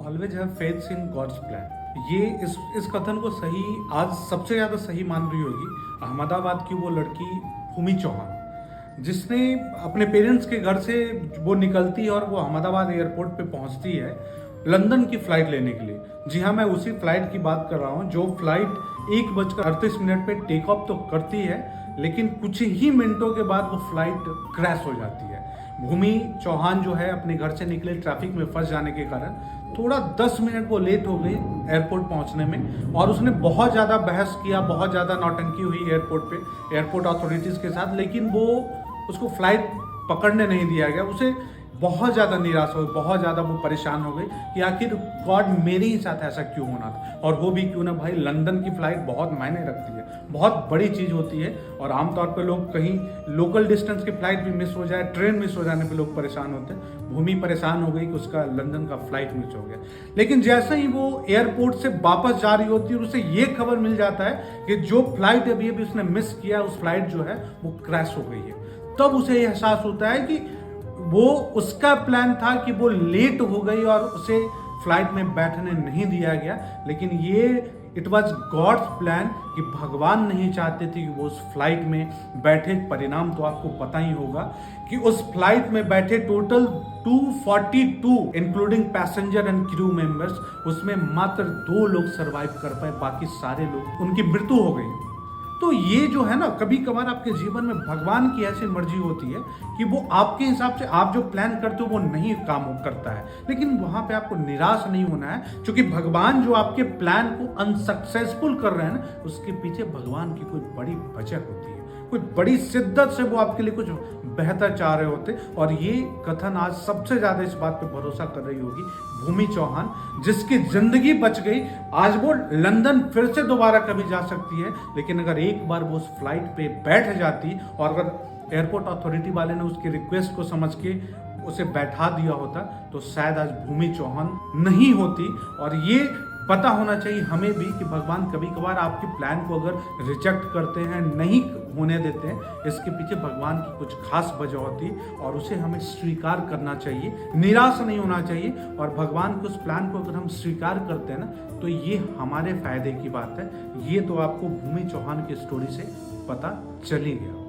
Always have faith in God's plan. ये इस कथन को सही आज सबसे ज्यादा सही मान रही होगी अहमदाबाद की वो लड़की भूमि चौहान, जिसने अपने पेरेंट्स के घर से वो निकलती है और वो अहमदाबाद एयरपोर्ट पे पहुंचती है लंदन की फ्लाइट लेने के लिए। जी हाँ, मैं उसी फ्लाइट की बात कर रहा हूँ जो फ्लाइट 1:38 पे टेक ऑफ तो करती है, लेकिन कुछ ही मिनटों के बाद वो फ्लाइट क्रैश हो जाती है। भूमि चौहान जो है अपने घर से निकले ट्रैफिक में फंस जाने के कारण थोड़ा 10 मिनट वो लेट हो गई एयरपोर्ट पहुंचने में, और उसने बहुत ज़्यादा बहस किया, बहुत ज़्यादा नौटंकी हुई एयरपोर्ट पे एयरपोर्ट अथॉरिटीज़ के साथ, लेकिन वो उसको फ्लाइट पकड़ने नहीं दिया गया। उसे बहुत ज़्यादा निराश हो गई, बहुत ज़्यादा वो परेशान हो गई कि आखिर गॉड मेरे ही साथ ऐसा क्यों होना था, और वो भी क्यों ना भाई। लंदन की फ्लाइट बहुत मायने रखती है, बहुत बड़ी चीज़ होती है, और आमतौर पे लोग कहीं लोकल डिस्टेंस की फ्लाइट भी मिस हो जाए, ट्रेन मिस हो जाने पे लोग परेशान होते हैं। भूमि परेशान हो गई कि उसका लंदन का फ्लाइट मिस हो गया, लेकिन जैसे ही वो एयरपोर्ट से वापस जा रही होती है और उसे ये खबर मिल जाता है कि जो फ्लाइट अभी अभी उसने मिस किया उस फ्लाइट जो है वो क्रैश हो गई है, तब उसे एहसास होता है कि वो उसका प्लान था कि वो लेट हो गई और उसे फ्लाइट में बैठने नहीं दिया गया, लेकिन ये इट वॉज गॉड्स प्लान कि भगवान नहीं चाहते थे कि वो उस फ्लाइट में बैठे। परिणाम तो आपको पता ही होगा कि उस फ्लाइट में बैठे total 242 including passenger and crew members, उसमें मात्र 2 लोग सरवाइव कर पाए, बाकी सारे लोग उनकी मृत्यु हो गई। तो ये जो है ना, कभी कभार आपके जीवन में भगवान की ऐसी मर्जी होती है कि वो आपके हिसाब से आप जो प्लान करते हो वो नहीं काम करता है, लेकिन वहां पे आपको निराश नहीं होना है, क्योंकि भगवान जो आपके प्लान को अनसक्सेसफुल कर रहे हैं ना, उसके पीछे भगवान की कोई बड़ी वजह होती है, कोई बड़ी शिद्दत से वो आपके लिए कुछ बेहतर चाह रहे होते। और ये कथन आज सबसे ज्यादा इस बात पे भरोसा कर रही होगी भूमि चौहान, जिसकी जिंदगी बच गई। आज वो लंदन फिर से दोबारा कभी जा सकती है, लेकिन अगर एक बार वो उस फ्लाइट पे बैठ जाती और अगर एयरपोर्ट अथॉरिटी वाले ने उसकी रिक्वेस्ट को समझ के उसे बैठा दिया होता तो शायद आज भूमि चौहान नहीं होती। और ये पता होना चाहिए हमें भी कि भगवान कभी कभार आपके प्लान को अगर रिजेक्ट करते हैं, नहीं होने देते हैं, इसके पीछे भगवान की कुछ खास वजह होती और उसे हमें स्वीकार करना चाहिए, निराश नहीं होना चाहिए। और भगवान के उस प्लान को अगर हम स्वीकार करते हैं ना, तो ये हमारे फायदे की बात है। ये तो आपको भूमि चौहान की स्टोरी से पता चल ही गया।